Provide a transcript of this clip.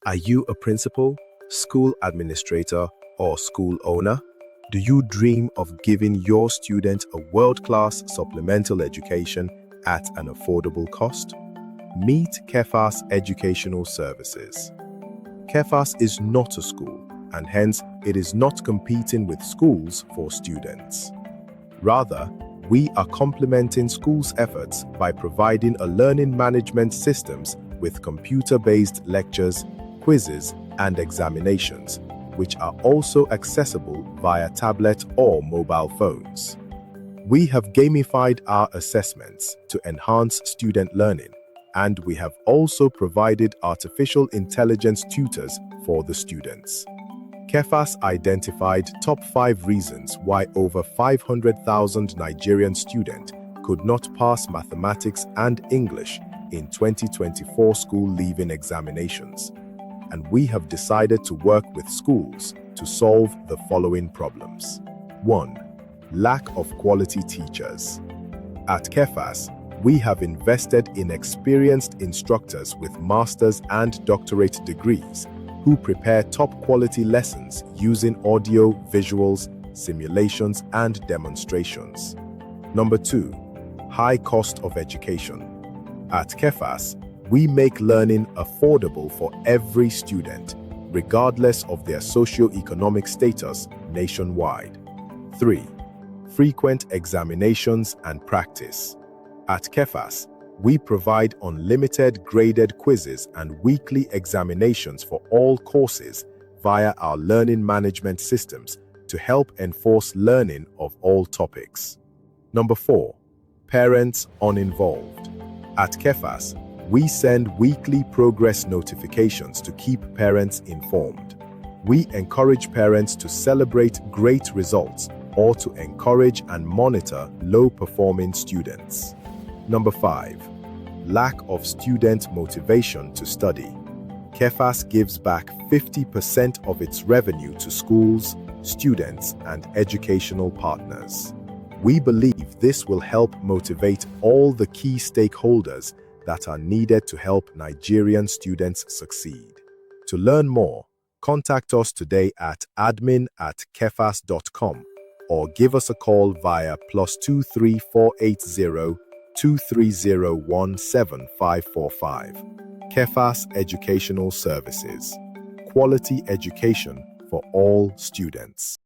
Are you a principal, school administrator, or school owner? Do you dream of giving your student a world-class supplemental education at an affordable cost? Meet QEFAS Educational Services. QEFAS is not a school, and hence it is not competing with schools for students. Rather, we are complementing schools' efforts by providing a learning management systems with computer-based lectures, quizzes, and examinations, which are also accessible via tablet or mobile phones. We have gamified our assessments to enhance student learning, and we have also provided artificial intelligence tutors for the students. QEFAS identified top 5 reasons why over 500,000 Nigerian students could not pass mathematics and English in 2024 school leaving examinations. And we have decided to work with schools to solve the following problems. 1. Lack of quality teachers. At QEFAS, we have invested in experienced instructors with master's and doctorate degrees who prepare top-quality lessons using audio, visuals, simulations, and demonstrations. Number 2. High cost of education. At QEFAS, we make learning affordable for every student, regardless of their socio-economic status nationwide. 3. Frequent examinations and practice. At QEFAS, we provide unlimited graded quizzes and weekly examinations for all courses via our learning management systems to help enforce learning of all topics. Number 4. Parents uninvolved. At QEFAS, we send weekly progress notifications to keep parents informed. We encourage parents to celebrate great results or to encourage and monitor low-performing students. Number 5. Lack of student motivation to study. QEFAS gives back 50% of its revenue to schools, students, and educational partners. We believe this will help motivate all the key stakeholders that are needed to help Nigerian students succeed. To learn more, contact us today at admin@qefas.com or give us a call via +23 480 2301 7545. QEFAS Educational Services. Quality education for all students.